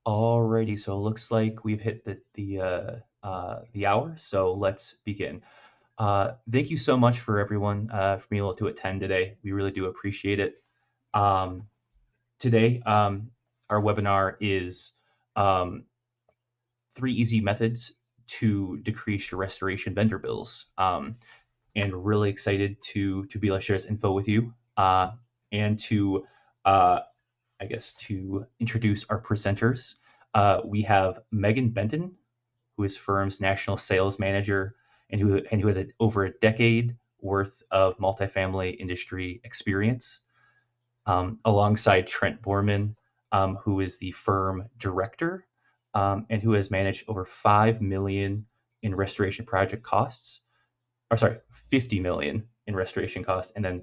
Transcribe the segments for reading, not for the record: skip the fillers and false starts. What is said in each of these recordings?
Alrighty, so it looks like we've hit the hour, so let's begin. Thank you so much for everyone for being able to attend today. We really do appreciate it. Um, Today, our webinar is um, 3 easy methods to decrease your restoration vendor bills. And really excited to be able to share this info with you and to uh, I guess to introduce our presenters. We have Meagan Benton, who is firm's national sales manager and who has over a decade worth of multifamily industry experience, alongside Trent Bohrmann, who is the firm director and who has managed over 5 million in restoration project costs, or sorry, 50 million in restoration costs, and then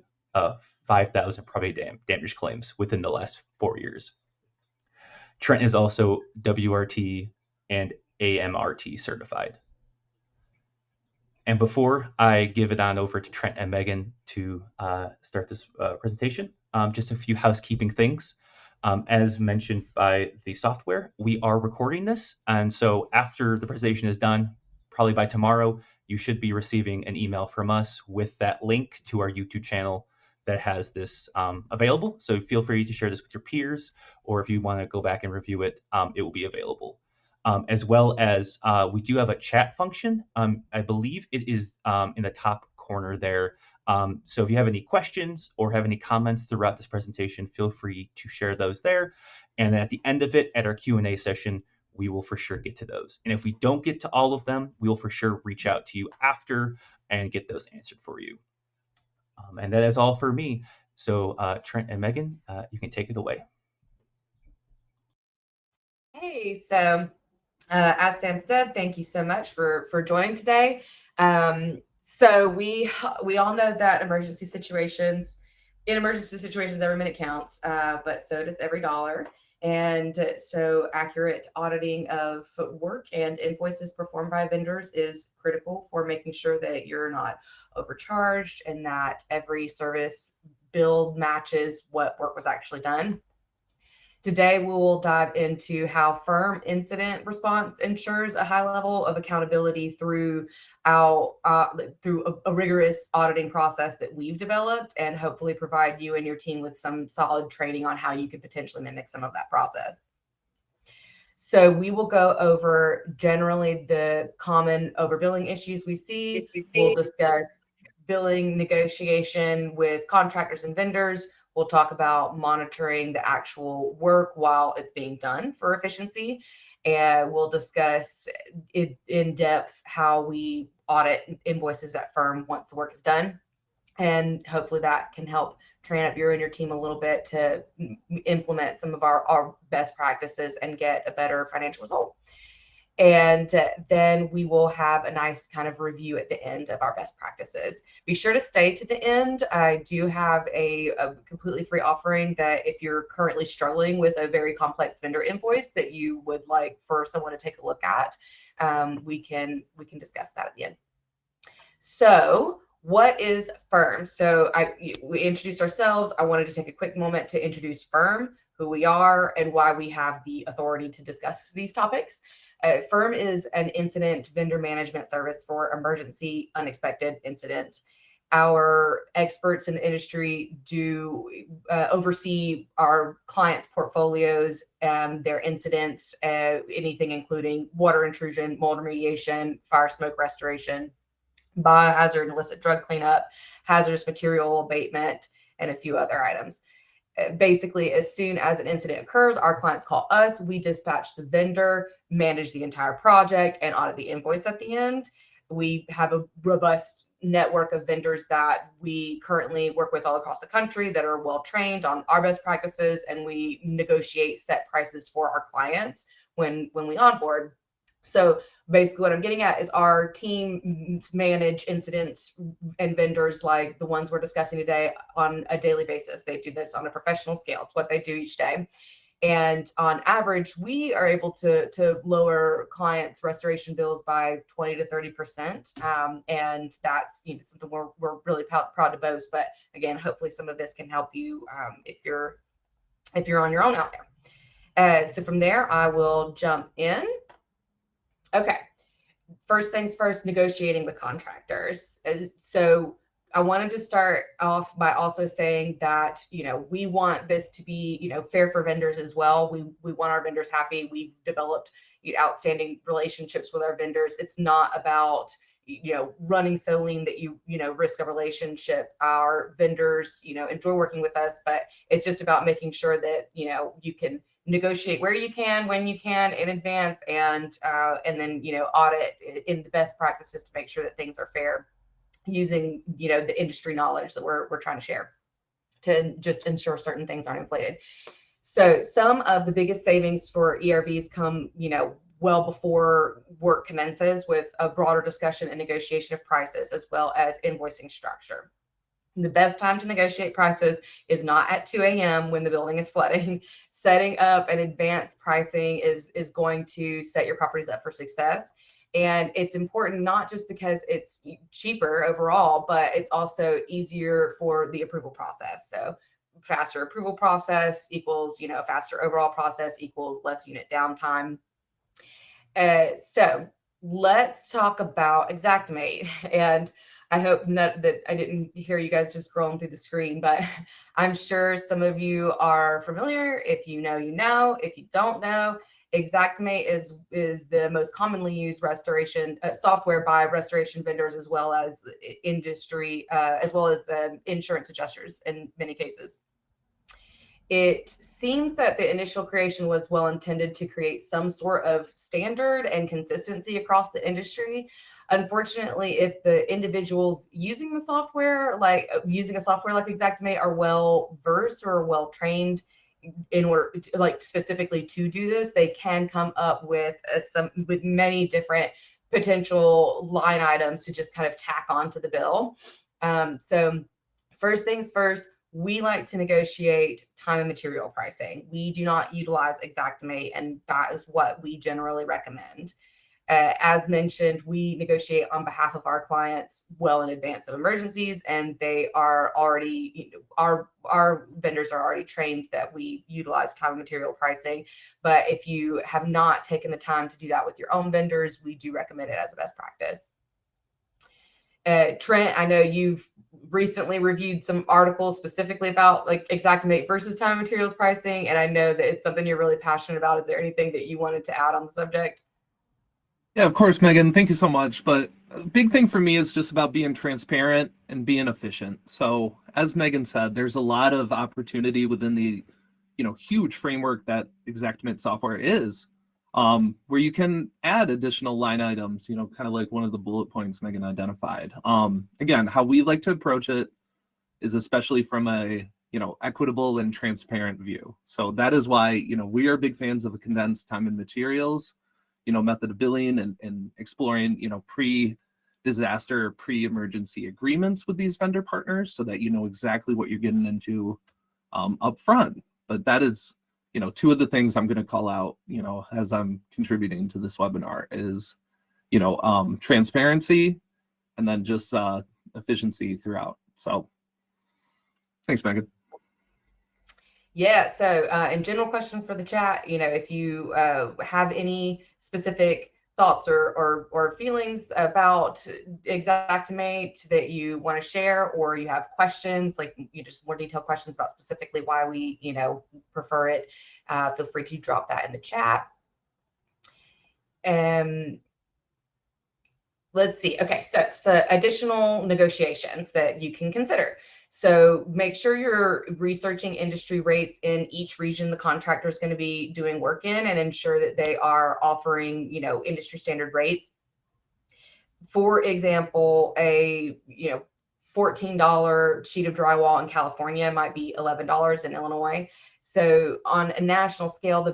5,000 property damage claims within the last 4 years. Trent is also WRT and AMRT certified. And before I give it on over to Trent and Meagan to start this presentation, just a few housekeeping things. As mentioned by the software, we are recording this. And so after the presentation is done, probably by tomorrow, you should be receiving an email from us with that link to our YouTube channel that has this available. So feel free to share this with your peers, or if you want to go back and review it, it will be available. As well as we do have a chat function. I believe it is in the top corner there. So if you have any questions or have any comments throughout this presentation, feel free to share those there. And then at the end of it, at our Q&A session, we will for sure get to those. And if we don't get to all of them, we will for sure reach out to you after and get those answered for you. And that is all for me. So Trent and Meagan, you can take it away. Hey, so as Sam said, thank you so much for joining today. So we all know that in emergency situations, every minute counts, but so does every dollar. And so accurate auditing of work and invoices performed by vendors is critical for making sure that you're not overcharged and that every service billed matches what work was actually done. Today, we will dive into how firm incident response ensures a high level of accountability through a rigorous auditing process that we've developed, and hopefully provide you and your team with some solid training on how you could potentially mimic some of that process. So we will go over generally the common overbilling issues we see. We'll discuss billing negotiation with contractors and vendors. We'll talk about monitoring the actual work while it's being done for efficiency. And we'll discuss in depth how we audit invoices at firm once the work is done. And hopefully that can help train up you and your team a little bit to implement some of our best practices and get a better financial result. And then we will have a nice kind of review at the end of our best practices. Be sure to stay to the end. I do have a completely free offering that if you're currently struggling with a very complex vendor invoice that you would like for someone to take a look at, we can discuss that at the end. So what is firm? So we introduced ourselves. I wanted to take a quick moment to introduce firm, who we are, and why we have the authority to discuss these topics. Firm is an incident vendor management service for emergency unexpected incidents. Our experts in the industry do oversee our clients' portfolios, their incidents, anything including water intrusion, mold remediation, fire smoke restoration, biohazard illicit drug cleanup, hazardous material abatement, and a few other items. Basically, as soon as an incident occurs, our clients call us, we dispatch the vendor, manage the entire project, and audit the invoice at the end. We have a robust network of vendors that we currently work with all across the country that are well trained on our best practices, and we negotiate set prices for our clients when we onboard. So basically what I'm getting at is our teams manage incidents and vendors like the ones we're discussing today on a daily basis. They do this on a professional scale. It's what they do each day. And on average, we are able to lower clients' restoration bills by 20 to 30%. And that's something we're really proud to boast. But again, hopefully some of this can help you if you're on your own out there. So from there, I will jump in. Okay. First things first, negotiating with contractors. So I wanted to start off by also saying that, we want this to be, fair for vendors as well. We want our vendors happy. We've developed outstanding relationships with our vendors. It's not about, running so lean that you risk a relationship. Our vendors, enjoy working with us, but it's just about making sure that, you can negotiate where you can, when you can, in advance, and then audit in the best practices to make sure that things are fair, using the industry knowledge that we're trying to share to just ensure certain things aren't inflated. So some of the biggest savings for ERVs come well before work commences, with a broader discussion and negotiation of prices, as well as invoicing structure. The best time to negotiate prices is not at 2 a.m. when the building is flooding. Setting up an advanced pricing is going to set your properties up for success. And it's important not just because it's cheaper overall, but it's also easier for the approval process. So faster approval process equals, a faster overall process equals less unit downtime. So let's talk about Xactimate. And I hope that I didn't hear you guys just scrolling through the screen, but I'm sure some of you are familiar. If you know, you know. If you don't know, Xactimate is the most commonly used restoration software by restoration vendors, as well as industry, as well as insurance adjusters in many cases. It seems that the initial creation was well intended to create some sort of standard and consistency across the industry. Unfortunately, if the individuals using the software, like using a software like Xactimate, are well versed or well trained in order to, like, specifically to do this, they can come up with with many different potential line items to just kind of tack onto the bill. So first things first, we like to negotiate time and material pricing. We do not utilize Xactimate, and that is what we generally recommend. As mentioned, we negotiate on behalf of our clients well in advance of emergencies, and they are already, our vendors are already trained that we utilize time and material pricing. But if you have not taken the time to do that with your own vendors, we do recommend it as a best practice. Trent, I know you've recently reviewed some articles specifically about like Xactimate versus time and materials pricing, and I know that it's something you're really passionate about. Is there anything that you wanted to add on the subject? Yeah, of course, Megan. Thank you so much. But a big thing for me is just about being transparent and being efficient. So as Megan said, there's a lot of opportunity within the, huge framework that Xactimate software is, where you can add additional line items, kind of like one of the bullet points Megan identified. Again, how we like to approach it is especially from a, equitable and transparent view. So that is why, we are big fans of a condensed time and materials, method of billing, and exploring, pre-disaster, pre-emergency agreements with these vendor partners, so that you know exactly what you're getting into up front. But that is, two of the things I'm going to call out, as I'm contributing to this webinar is, transparency, and then just efficiency throughout. So thanks, Megan. Yeah, so in general question for the chat, if you have any specific thoughts or feelings about Xactimate that you want to share, or you have questions, like just more detailed questions about specifically why we prefer it, feel free to drop that in the chat. Let's see. Okay, so additional negotiations that you can consider. So make sure you're researching industry rates in each region the contractor is going to be doing work in, and ensure that they are offering, industry standard rates. For example, a $14 sheet of drywall in California might be $11 in Illinois. So on a national scale,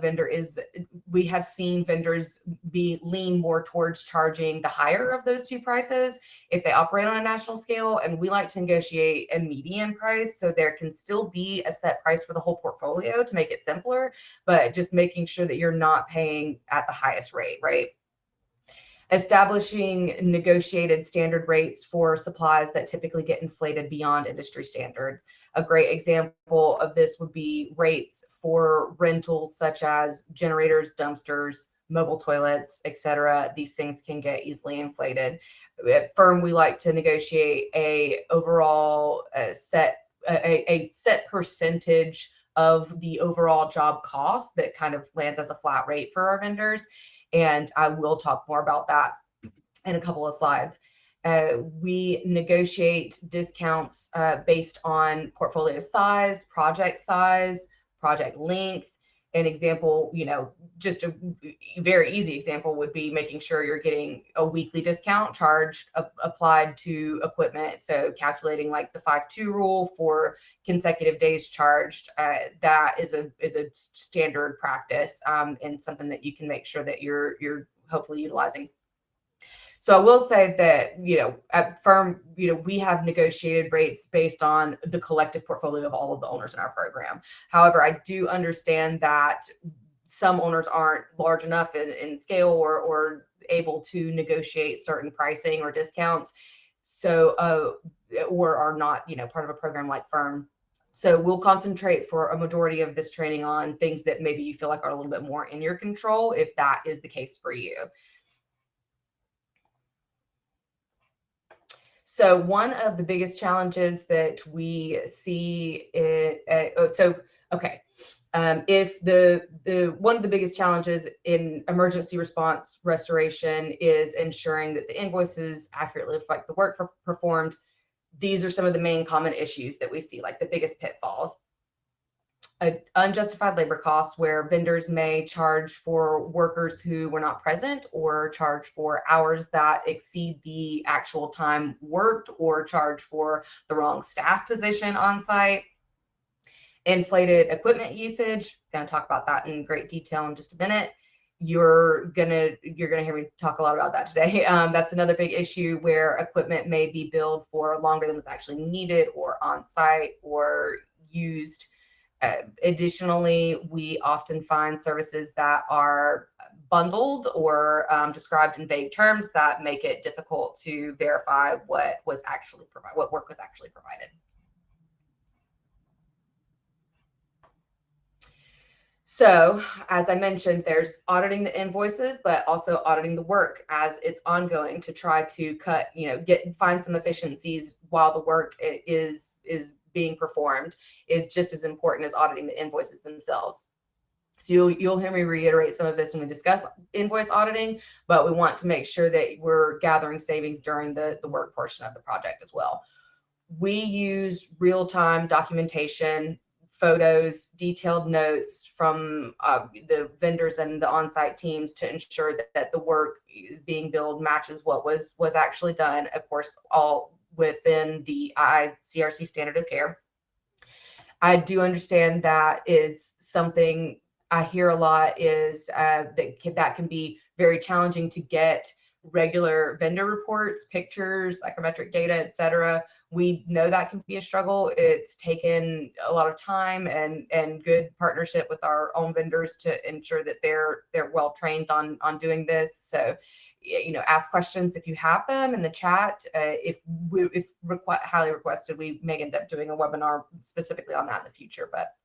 we have seen vendors lean more towards charging the higher of those two prices if they operate on a national scale. And we like to negotiate a median price, so there can still be a set price for the whole portfolio to make it simpler, but just making sure that you're not paying at the highest rate, right? Establishing negotiated standard rates for supplies that typically get inflated beyond industry standards. A great example of this would be rates for rentals such as generators, dumpsters, mobile toilets, etc. These things can get easily inflated. At firm, we like to negotiate a overall set percentage of the overall job cost that kind of lands as a flat rate for our vendors. And I will talk more about that in a couple of slides. We negotiate discounts based on portfolio size, project length. An example, just a very easy example would be making sure you're getting a weekly discount charge applied to equipment. So calculating like the 5-2 rule for consecutive days charged, that is a standard practice, and something that you can make sure that you're hopefully utilizing. So I will say that, at firm, we have negotiated rates based on the collective portfolio of all of the owners in our program. However, I do understand that some owners aren't large enough in scale or able to negotiate certain pricing or discounts. So, or are not, part of a program like firm. So we'll concentrate for a majority of this training on things that maybe you feel like are a little bit more in your control, if that is the case for you. So one of the biggest challenges that we see if the one of the biggest challenges in emergency response restoration is ensuring that the invoices accurately reflect the work performed, these are some of the main common issues that we see, like the biggest pitfalls. Unjustified labor costs, where vendors may charge for workers who were not present, or charge for hours that exceed the actual time worked, or charge for the wrong staff position on site. Inflated equipment usage, going to talk about that in great detail in just a minute. You're gonna hear me talk a lot about that today. That's another big issue, where equipment may be billed for longer than was actually needed, or on site, or used. Additionally, we often find services that are bundled or described in vague terms that make it difficult to verify what work was actually provided. So, as I mentioned, there's auditing the invoices, but also auditing the work as it's ongoing to try to find some efficiencies while the work is being performed, is just as important as auditing the invoices themselves. So you'll hear me reiterate some of this when we discuss invoice auditing, but we want to make sure that we're gathering savings during the work portion of the project as well. We use real-time documentation, photos, detailed notes from the vendors and the on-site teams to ensure that the work is being billed matches what was actually done, of course, all within the ICRC standard of care. I do understand that is something I hear a lot, is that can be very challenging to get regular vendor reports, pictures, psychometric data, etc. We know that can be a struggle. It's taken a lot of time and good partnership with our own vendors to ensure that they're well trained on doing this. So, ask questions if you have them in the chat. If highly requested, we may end up doing a webinar specifically on that in the future. But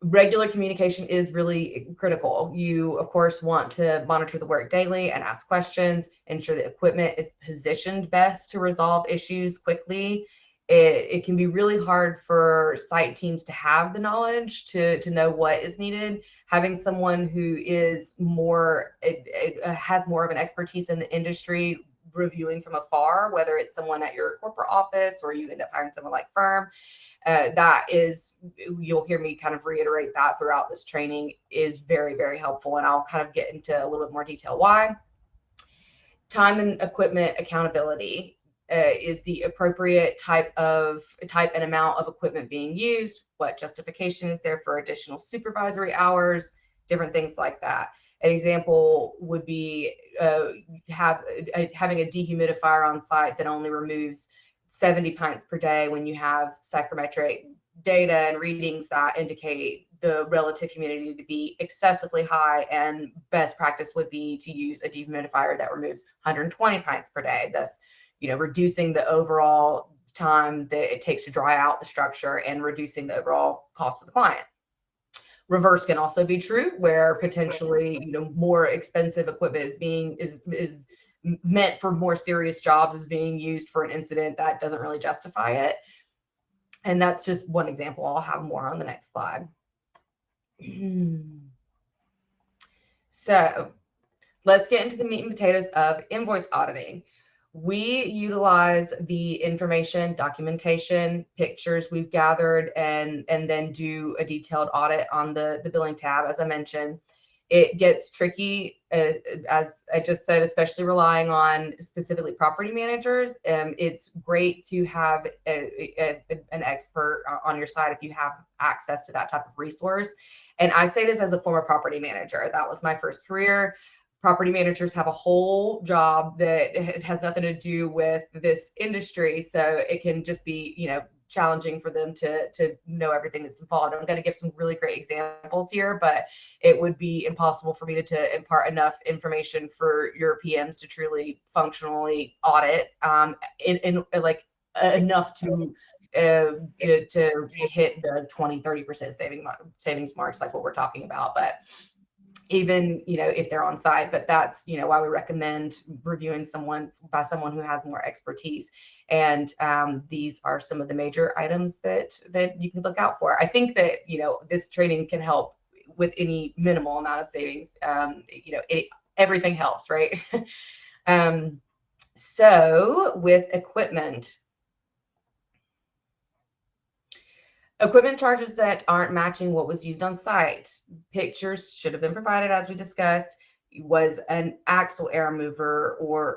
regular communication is really critical. You, of course, want to monitor the work daily and ask questions, ensure the equipment is positioned best to resolve issues quickly. It can be really hard for site teams to have the knowledge to know what is needed. Having someone who is has more of an expertise in the industry, reviewing from afar, whether it's someone at your corporate office or you end up hiring someone like firm, you'll hear me kind of reiterate that throughout this training, is very, very helpful. And I'll kind of get into a little bit more detail why. Time and equipment accountability is the appropriate type and amount of equipment being used, what justification is there for additional supervisory hours, different things like that. An example would be having a dehumidifier on site that only removes 70 pints per day when you have psychrometric data and readings that indicate the relative humidity to be excessively high, and best practice would be to use a dehumidifier that removes 120 pints per day, thus reducing the overall time that it takes to dry out the structure and reducing the overall cost of the client. Reverse can also be true, where potentially more expensive equipment is meant for more serious jobs is being used for an incident that doesn't really justify it. And that's just one example. I'll have more on the next slide. So let's get into the meat and potatoes of invoice auditing. We utilize the information, documentation, pictures we've gathered, and then do a detailed audit on the billing tab. As I mentioned, it gets tricky, as I just said, especially relying on specifically property managers. It's great to have an expert on your side if you have access to that type of resource. And I say this as a former property manager. That was my first career. Property managers have a whole job that it has nothing to do with this industry. So it can just be, challenging for them to know everything that's involved. I'm going to give some really great examples here, but it would be impossible for me to impart enough information for your PMs to truly functionally audit in like enough to hit the 20-30% savings marks, like what we're talking about. But even if they're on site, but that's why we recommend reviewing by someone who has more expertise. And these are some of the major items that you can look out for. I think that this training can help with any minimal amount of savings. Everything helps, right? So with equipment charges that aren't matching what was used on site. Pictures should have been provided, as we discussed. Was an axle air mover or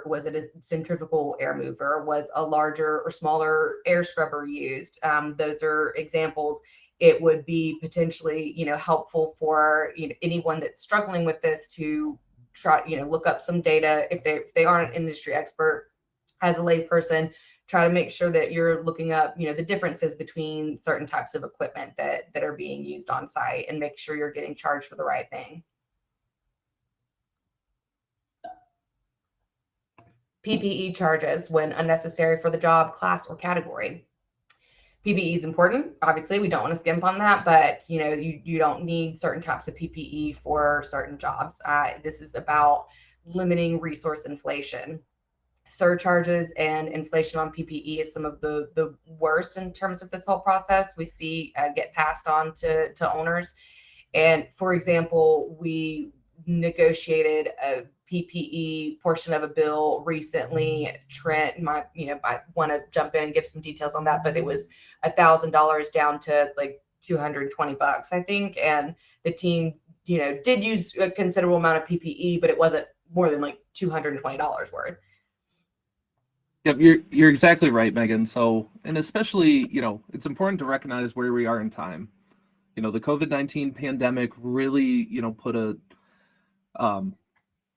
was it a centrifugal air mover? Was a larger or smaller air scrubber used? Those are examples. It would be potentially, helpful for anyone that's struggling with this to try, look up some data if they aren't an industry expert. As a layperson, try to make sure that you're looking up, the differences between certain types of equipment that are being used on site, and make sure you're getting charged for the right thing. PPE charges when unnecessary for the job, class, or category. PPE is important. Obviously, we don't want to skimp on that, but you don't need certain types of PPE for certain jobs. This is about limiting resource inflation. Surcharges and inflation on PPE is some of the worst in terms of this whole process. We see get passed on to owners. And for example, we negotiated a PPE portion of a bill recently. Trent might want to jump in and give some details on that, but it was $1,000 down to like $220, I think. And the team, did use a considerable amount of PPE, but it wasn't more than like $220 worth. Yep, you're exactly right, Megan. So, and especially, it's important to recognize where we are in time. The COVID-19 pandemic really, put a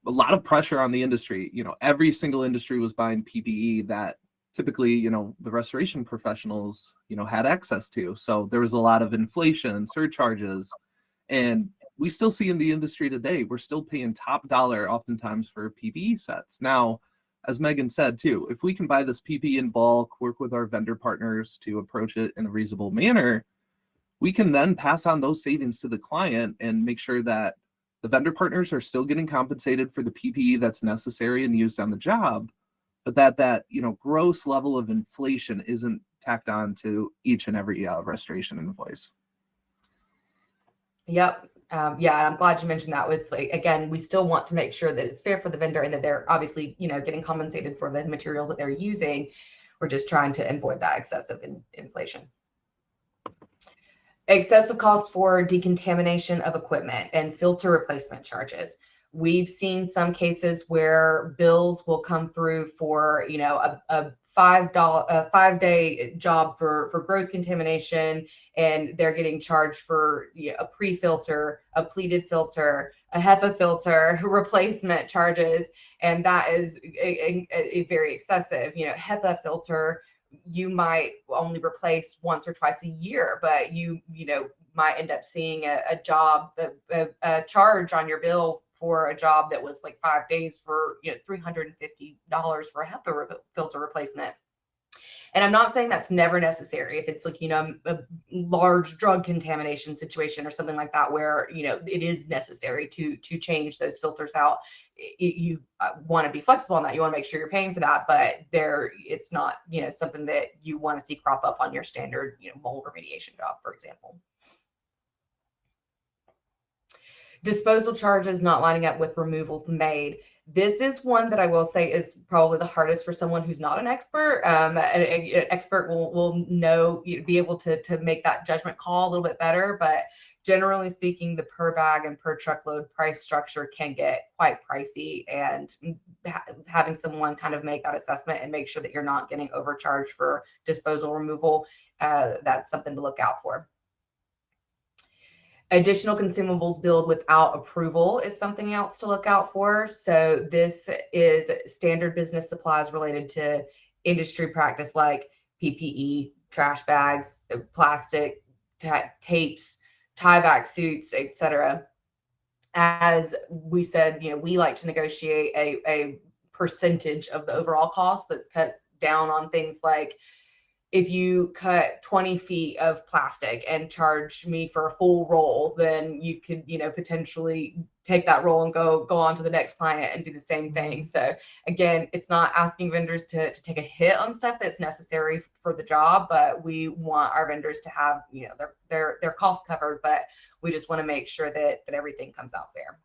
lot of pressure on the industry. Every single industry was buying PPE that typically, the restoration professionals, had access to. So there was a lot of inflation, surcharges, and we still see in the industry today, we're still paying top dollar oftentimes for PPE sets. Now, as Megan said too, if we can buy this PPE in bulk, work with our vendor partners to approach it in a reasonable manner, we can then pass on those savings to the client and make sure that the vendor partners are still getting compensated for the PPE that's necessary and used on the job, but that gross level of inflation isn't tacked on to each and every restoration invoice. Yep. Yeah, I'm glad you mentioned that. With again, we still want to make sure that it's fair for the vendor and that they're obviously, getting compensated for the materials that they're using. We're just trying to avoid that excessive inflation. Excessive costs for decontamination of equipment and filter replacement charges. We've seen some cases where bills will come through for, a $5 job for growth contamination, and they're getting charged for a pre-filter, a pleated filter, a HEPA filter replacement charges, and that is a very excessive. HEPA filter you might only replace once or twice a year, but you might end up seeing a job, a charge on your bill for a job that was like 5 days for $350 for a HEPA filter replacement. And I'm not saying that's never necessary if it's like, a large drug contamination situation or something like that, where, it is necessary to change those filters out. You want to be flexible on that. You want to make sure you're paying for that, but it's not, something that you want to see crop up on your standard, mold remediation job, for example. Disposal charges not lining up with removals made. This is one that I will say is probably the hardest for someone who's not an expert. An expert will know, be able to make that judgment call a little bit better. But generally speaking, the per bag and per truckload price structure can get quite pricey, and having someone kind of make that assessment and make sure that you're not getting overcharged for disposal removal, that's something to look out for. Additional consumables billed without approval is something else to look out for. So this is standard business supplies related to industry practice, like PPE, trash bags, plastic, tapes, tie-back suits, etc. As we said, we like to negotiate a percentage of the overall cost that's cut down on things like, if you cut 20 feet of plastic and charge me for a full roll, then you could, potentially take that roll and go on to the next client and do the same thing. So again, it's not asking vendors to take a hit on stuff that's necessary for the job, but we want our vendors to have, their costs covered, but we just want to make sure that everything comes out fair.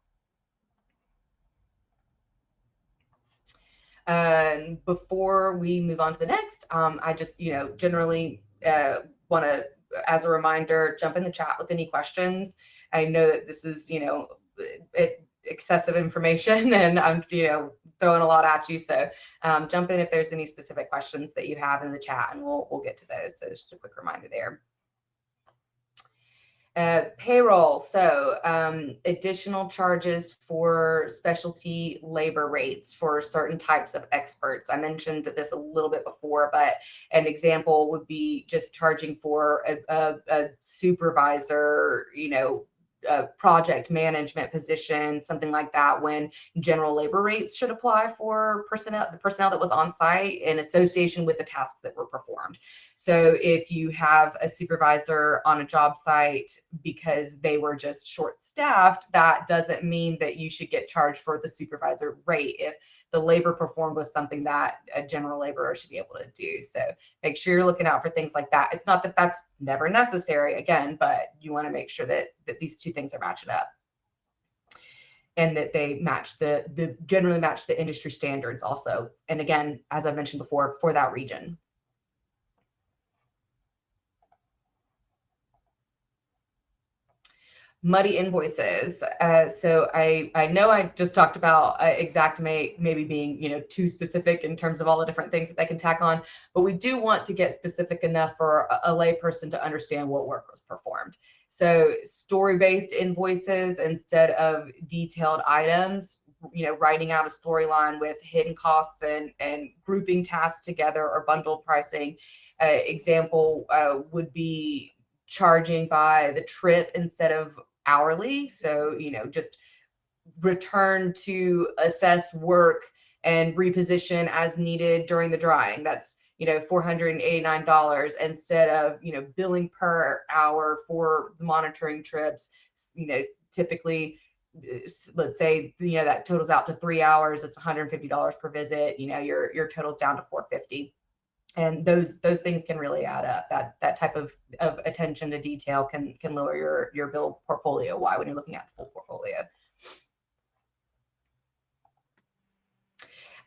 Before we move on to the next, I just, generally want to, as a reminder, jump in the chat with any questions. I know that this is, excessive information, and I'm, throwing a lot at you. So jump in if there's any specific questions that you have in the chat, and we'll get to those. So just a quick reminder there. Payroll. So additional charges for specialty labor rates for certain types of experts. I mentioned this a little bit before, but an example would be just charging for a supervisor, a project management position, something like that, when general labor rates should apply for the personnel that was on site in association with the tasks that were performed. So if you have a supervisor on a job site because they were just short-staffed, that doesn't mean that you should get charged for the supervisor rate if the labor performed was something that a general laborer should be able to do. So make sure you're looking out for things like that. It's not that that's never necessary, again, but you want to make sure that these two things are matching up, and that they match generally match the industry standards also. And again, as I mentioned before, for that region. Muddy invoices. So I know I just talked about Xactimate maybe being too specific in terms of all the different things that they can tack on, but we do want to get specific enough for a layperson to understand what work was performed. So story-based invoices instead of detailed items, writing out a storyline with hidden costs and grouping tasks together or bundled pricing. Example would be charging by the trip instead of hourly. So, just return to assess work and reposition as needed during the drying. That's, $489 instead of, billing per hour for the monitoring trips. Typically, let's say, that totals out to 3 hours. It's $150 per visit. Your total's down to $450. And those things can really add up. That type of attention to detail can lower your bill portfolio wide when you're looking at the full portfolio.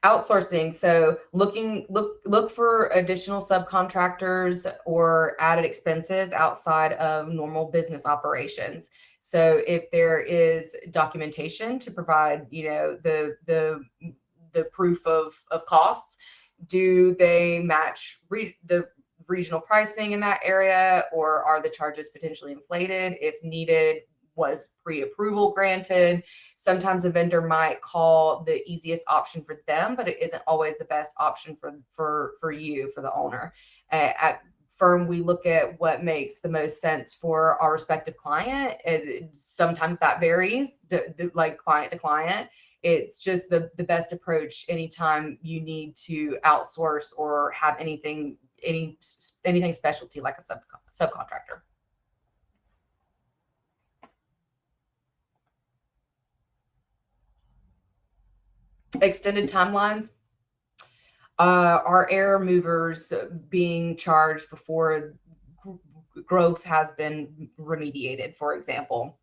Outsourcing. So look for additional subcontractors or added expenses outside of normal business operations. So if there is documentation to provide, the proof of costs, do they match the regional pricing in that area, or are the charges potentially inflated? If needed, was pre-approval granted. Sometimes a vendor might call the easiest option for them, but it isn't always the best option for you, for the owner. At firm, we look at what makes the most sense for our respective client. Sometimes that varies, like client to client. It's just the best approach anytime you need to outsource or have anything specialty like a subcontractor. Extended timelines. Our air movers being charged before growth has been remediated, for example.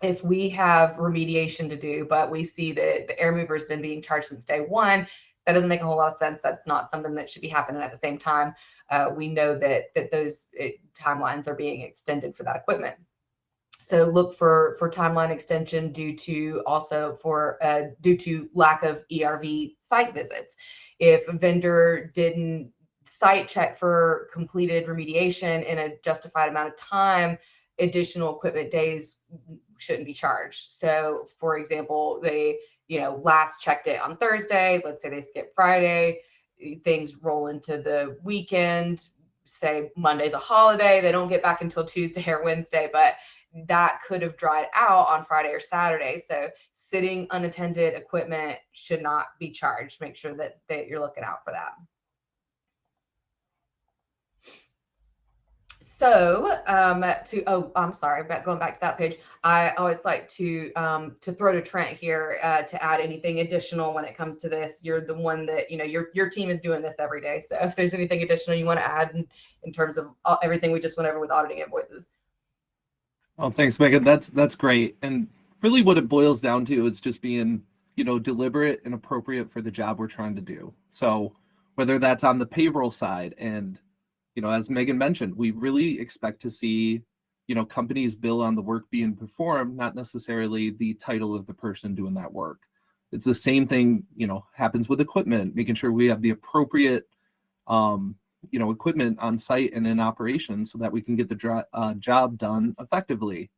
If we have remediation to do, but we see that the air mover has been being charged since day one, that doesn't make a whole lot of sense. That's not something that should be happening at the same time. We know that those timelines are being extended for that equipment. So look for timeline extension due to lack of ERV site visits. If a vendor didn't site check for completed remediation in a justified amount of time, additional equipment days shouldn't be charged. So for example, they last checked it on Thursday, let's say they skip Friday, things roll into the weekend, say Monday's a holiday, they don't get back until Tuesday or Wednesday, but that could have dried out on Friday or Saturday. So sitting unattended equipment should not be charged. Make sure that you're looking out for that. So I'm sorry, going back to that page, I always like to throw to Trent here to add anything additional when it comes to this. You're the one that, your team is doing this every day. So if there's anything additional you want to add in terms of everything we just went over with auditing invoices. Well, thanks, Megan. That's great. And really what it boils down to is just being, deliberate and appropriate for the job we're trying to do. So whether that's on the payroll side, and, as Megan mentioned, we really expect to see, companies bill on the work being performed, not necessarily the title of the person doing that work. It's the same thing, happens with equipment, making sure we have the appropriate, equipment on site and in operation so that we can get the job done effectively.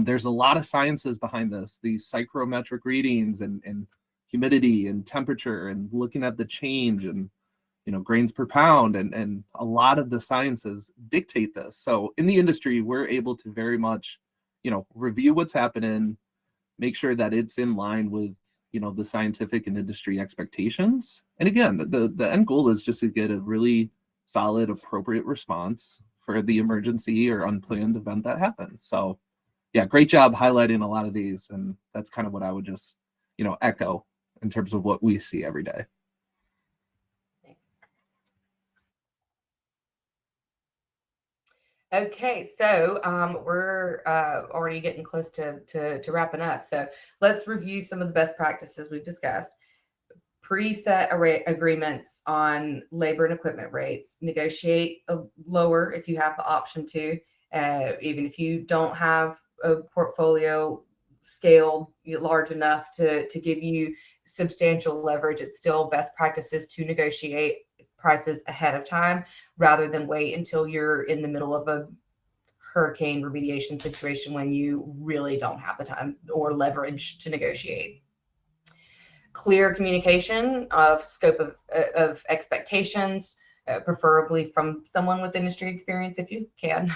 There's a lot of sciences behind this, these psychrometric readings and humidity and temperature and looking at the change and, grains per pound and a lot of the sciences dictate this. So in the industry, we're able to very much, review what's happening, make sure that it's in line with, the scientific and industry expectations. And again, the end goal is just to get a really solid, appropriate response for the emergency or unplanned event that happens. So yeah, great job highlighting a lot of these. And that's kind of what I would just, echo in terms of what we see every day. Okay, so we're already getting close to wrapping up. So let's review some of the best practices we've discussed. Preset agreements on labor and equipment rates. Negotiate lower if you have the option to. Even if you don't have a portfolio scaled large enough to give you substantial leverage, it's still best practices to negotiate prices ahead of time rather than wait until you're in the middle of a hurricane remediation situation when you really don't have the time or leverage to negotiate. Clear communication of scope of expectations, preferably from someone with industry experience if you can.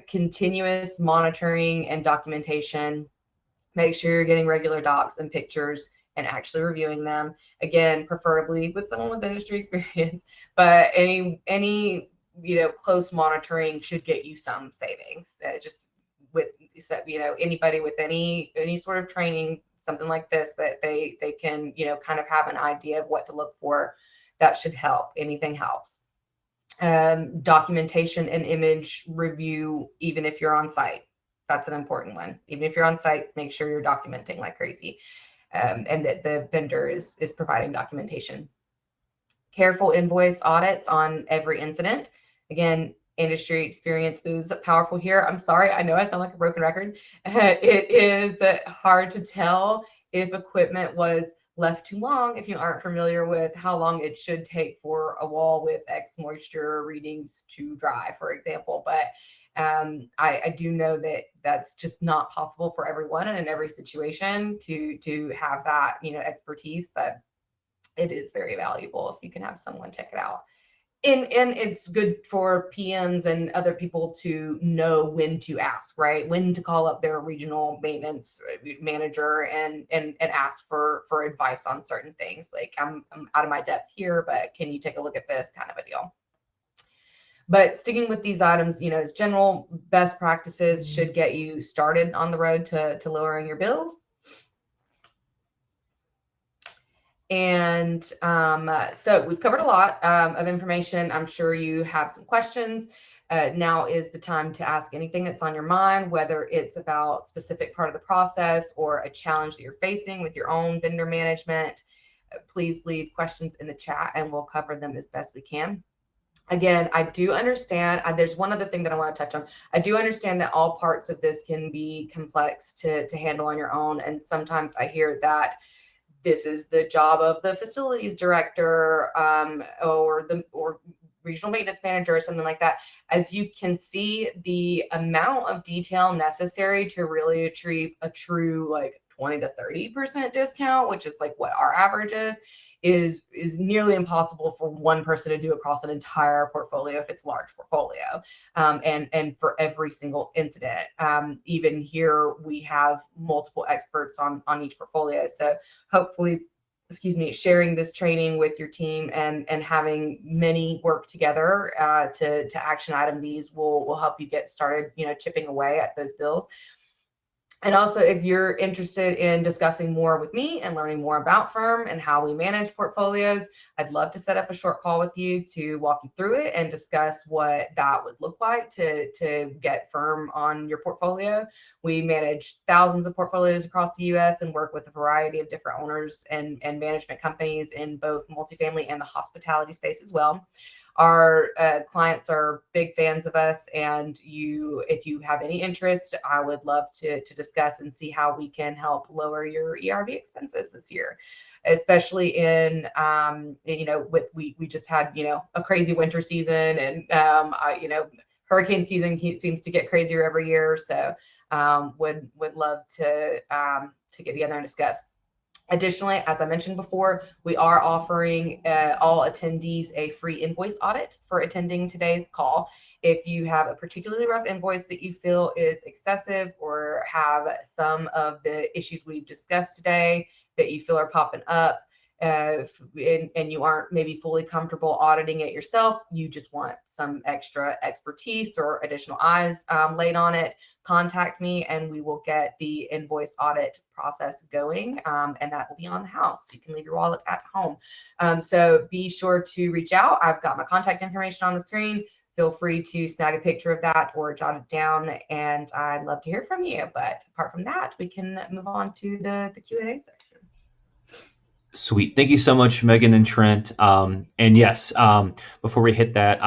Continuous monitoring and documentation. Make sure you're getting regular docs and pictures and actually reviewing them. Again, preferably with someone with industry experience, but any close monitoring should get you some savings. Just with anybody with any sort of training, something like this, that they can kind of have an idea of what to look for. That should help. Anything helps. Documentation and image review, even if you're on site. That's an important one. Even if you're on site, make sure you're documenting like crazy, and that the vendor is providing documentation. Careful invoice audits on every incident. Again, industry experience is powerful here. I'm sorry, I know I sound like a broken record. It is hard to tell if equipment was left too long if you aren't familiar with how long it should take for a wall with X moisture readings to dry, for example. But I do know that that's just not possible for everyone and in every situation to have that, expertise, but it is very valuable if you can have someone check it out. And it's good for PMs and other people to know when to ask, right? When to call up their regional maintenance manager and ask for advice on certain things. Like, I'm out of my depth here, but can you take a look at this, kind of a deal. But sticking with these items, as general best practices should get you started on the road to lowering your bills. And so we've covered a lot of information. I'm sure you have some questions. Now is the time to ask anything that's on your mind, whether it's about a specific part of the process or a challenge that you're facing with your own vendor management. Please leave questions in the chat and we'll cover them as best we can. Again, I do understand. There's one other thing that I want to touch on. I do understand that all parts of this can be complex to handle on your own. And sometimes I hear that this is the job of the facilities director or regional maintenance manager or something like that. As you can see, the amount of detail necessary to really achieve a true like 20 to 30% discount, which is like what our average is nearly impossible for one person to do across an entire portfolio if it's large portfolio, and for every single incident. Even here, we have multiple experts on each portfolio. So hopefully, sharing this training with your team and having many work together to action item these will help you get started, chipping away at those bills. And also, if you're interested in discussing more with me and learning more about Firm and how we manage portfolios, I'd love to set up a short call with you to walk you through it and discuss what that would look like to get Firm on your portfolio. We manage thousands of portfolios across the U.S. and work with a variety of different owners and management companies in both multifamily and the hospitality space as well. Our clients are big fans of us, and if you have any interest, I would love to discuss and see how we can help lower your ERB expenses this year, especially in we just had a crazy winter season, and hurricane season seems to get crazier every year. So would love to get together and discuss. Additionally, as I mentioned before, we are offering all attendees a free invoice audit for attending today's call. If you have a particularly rough invoice that you feel is excessive or have some of the issues we've discussed today that you feel are popping up, and you aren't maybe fully comfortable auditing it yourself, you just want some extra expertise or additional eyes laid on it, contact me and we will get the invoice audit process going, and that will be on the house. You can leave your wallet at home. So be sure to reach out. I've got my contact information on the screen. Feel free to snag a picture of that or jot it down, and I'd love to hear from you. But apart from that, we can move on to the Q&A section. Sweet. Thank you so much, Meagan and Trent. And yes, before we hit that,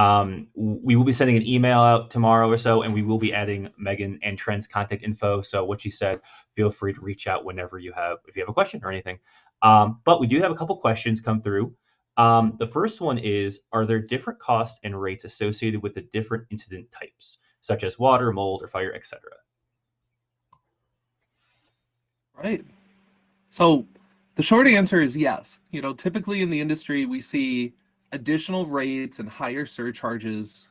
we will be sending an email out tomorrow or so, and we will be adding Meagan and Trent's contact info. So what she said, feel free to reach out whenever if you have a question or anything. But we do have a couple questions come through. The first one is, are there different costs and rates associated with the different incident types, such as water, mold, or fire, etc.? Right. So the short answer is yes. Typically in the industry, we see additional rates and higher surcharges,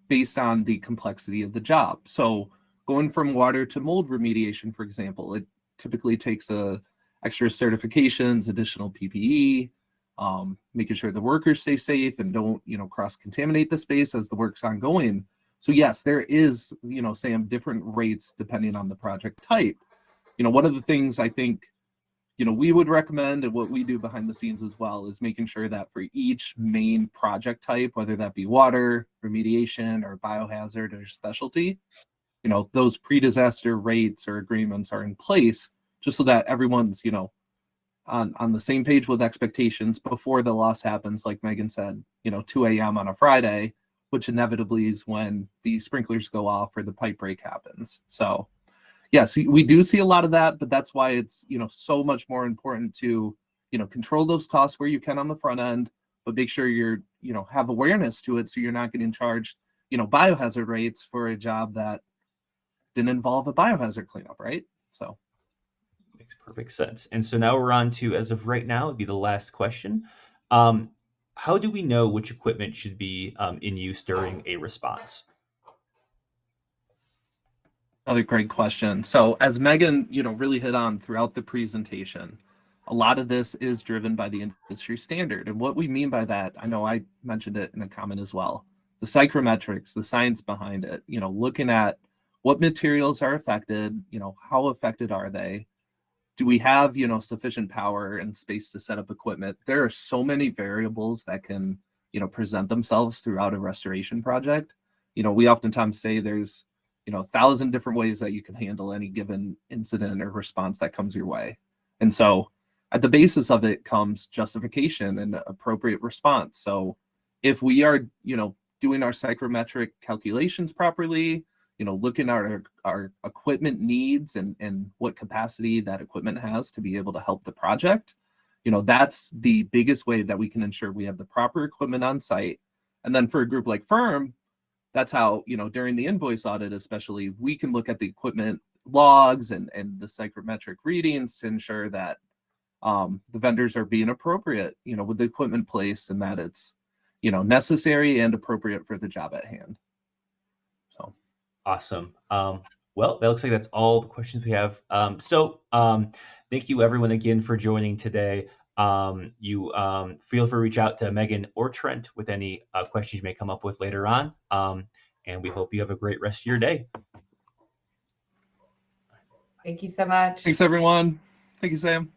based on the complexity of the job. So going from water to mold remediation, for example, it typically takes extra certifications, additional PPE, making sure the workers stay safe and don't, cross-contaminate the space as the work's ongoing. So yes, there is, Sam, different rates depending on the project type. One of the things I think we would recommend, and what we do behind the scenes as well, is making sure that for each main project type, whether that be water, remediation, or biohazard or specialty, those pre-disaster rates or agreements are in place just so that everyone's, on the same page with expectations before the loss happens. Like Meagan said, 2 a.m. on a Friday, which inevitably is when the sprinklers go off or the pipe break happens. So yes, we do see a lot of that, but that's why it's, so much more important to, control those costs where you can on the front end, but make sure you're, have awareness to it so you're not getting charged, biohazard rates for a job that didn't involve a biohazard cleanup, right? So makes perfect sense. And so now we're on to, as of right now, it'd be the last question. How do we know which equipment should be in use during a response? another great question. So as Meagan, really hit on throughout the presentation, a lot of this is driven by the industry standard. And what we mean by that, I know I mentioned it in a comment as well, the psychrometrics, the science behind it, looking at what materials are affected, how affected are they? Do we have, sufficient power and space to set up equipment? There are so many variables that can, present themselves throughout a restoration project. We oftentimes say there's, 1,000 different ways that you can handle any given incident or response that comes your way. And so at the basis of it comes justification and appropriate response. So if we are, doing our psychrometric calculations properly, looking at our equipment needs and what capacity that equipment has to be able to help the project, that's the biggest way that we can ensure we have the proper equipment on site. And then for a group like Firm, that's how, during the invoice audit, especially, we can look at the equipment logs and the psychrometric readings to ensure that the vendors are being appropriate, with the equipment placed and that it's, necessary and appropriate for the job at hand. So. Awesome. Well, that looks like that's all the questions we have. Thank you everyone again for joining today. You feel free to reach out to Meagan or Trent with any questions you may come up with later on. And we hope you have a great rest of your day. Thank you so much. Thanks, everyone. Thank you, Sam.